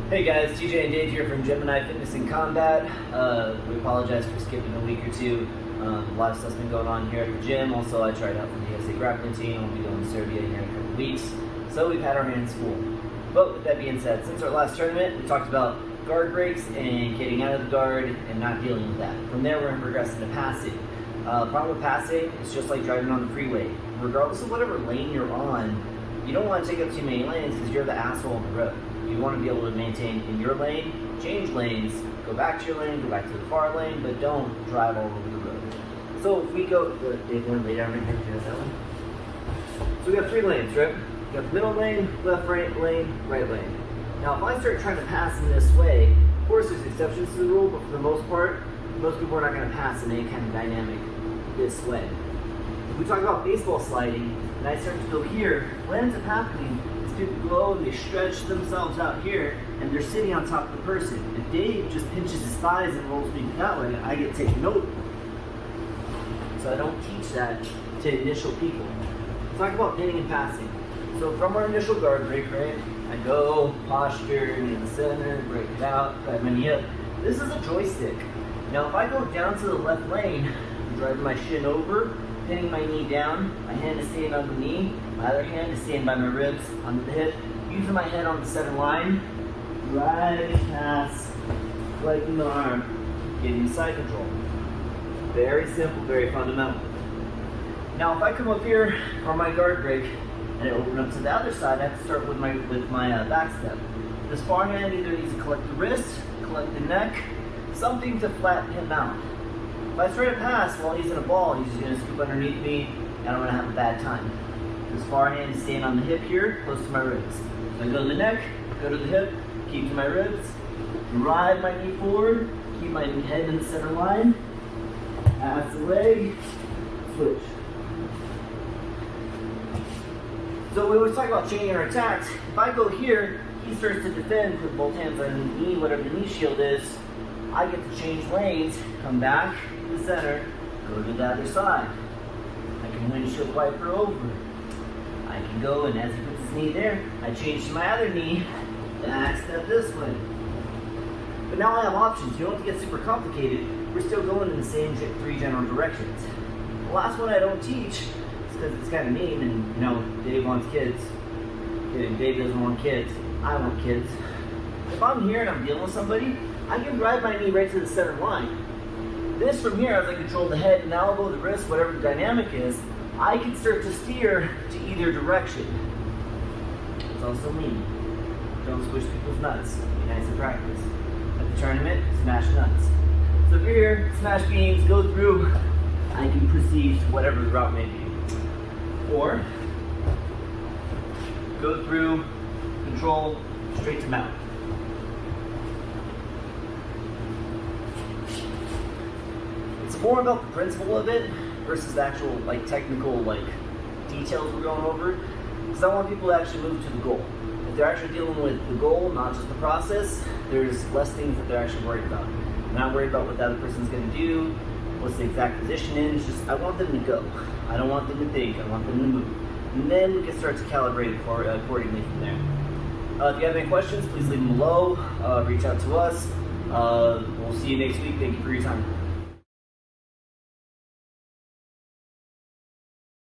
Hey guys, TJ and Dave here from Gemini Fitness and Combat. We apologize for skipping a week or two. A lot of stuff's been going on here at the gym. Also, I tried out for the USA grappling team. I'll be going to Serbia here in a couple weeks. So we've had our hands full. But with that being said, since our last tournament, we talked about guard breaks and getting out of the guard and not dealing with that. From there, we're going to progress into passing. The problem with passing is just like driving on the freeway. Regardless of whatever lane you're on, you don't want to take up too many lanes because you're the asshole on the road. You want to be able to maintain in your lane, change lanes, go back to your lane, go back to the far lane, but don't drive all over the road. So if we go, Dave, lay down right here, that one. So we have 3 lanes, right? We got the middle lane, left, right lane, right lane. Now if I start trying to pass in this way, of course there's exceptions to the rule, but for the most part, most people are not going to pass in any kind of dynamic this way. If we talk about baseball sliding, and I start to go here, what ends up happening is people go and they stretch themselves out here, and they're sitting on top of the person. If Dave just pinches his thighs and rolls me that way, I get taken over. So I don't teach that to initial people. Let's talk about pinning and passing. So from our initial guard break, right, I go, posture, in the center, break it out, grab my knee up. This is a joystick. Now if I go down to the left lane, I'm driving my shin over, pinning my knee down, my hand is staying on the knee, my other hand is staying by my ribs on the hip, using my head on the center line, driving past, flanking the arm, getting side control. Very simple, very fundamental. Now if I come up here for my guard break and I open up to the other side, I have to start with my back step. This far hand either needs to collect the wrist, collect the neck, something to flatten him out. If I try to pass while he's in a ball, he's just going to scoop underneath me and I'm going to have a bad time. This far hand is staying on the hip here, close to my ribs. So I go to the neck, go to the hip, keep to my ribs, drive my knee forward, keep my head in the center line, pass the leg, switch. So we always talk about chaining our attacks. If I go here, he starts to defend with both hands on the knee, whatever the knee shield is. I get to change lanes, come back to the center, go to the other side. I can windshield wiper over. I can go, and as he puts his knee there, I change to my other knee, back step this way. But now I have options. You don't have to get super complicated. We're still going in the same 3 general directions. The last one I don't teach is because it's kind of mean, and you know, Dave wants kids. Kidding, Dave doesn't want kids. I want kids. If I'm here and I'm dealing with somebody, I can drive my knee right to the center line. This from here, as I control the head and elbow, the wrist, whatever the dynamic is, I can start to steer to either direction. It's also mean. Don't squish people's nuts. Be nice in practice. At the tournament, smash nuts. So if you're here, smash beans, go through, I can proceed to whatever the route may be. Or, go through, control, straight to mount. It's more about the principle of it versus the actual technical details we're going over, because I want people to actually move to the goal. If they're actually dealing with the goal, not just the process, there's less things that they're actually worried about. I'm not worried about what the other person's going to do, what's the exact position in. It's just I want them to go. I don't want them to think. I want them to move. And then we can start to calibrate accordingly from there. If you have any questions, please leave them below. Reach out to us. We'll see you next week. Thank you for your time.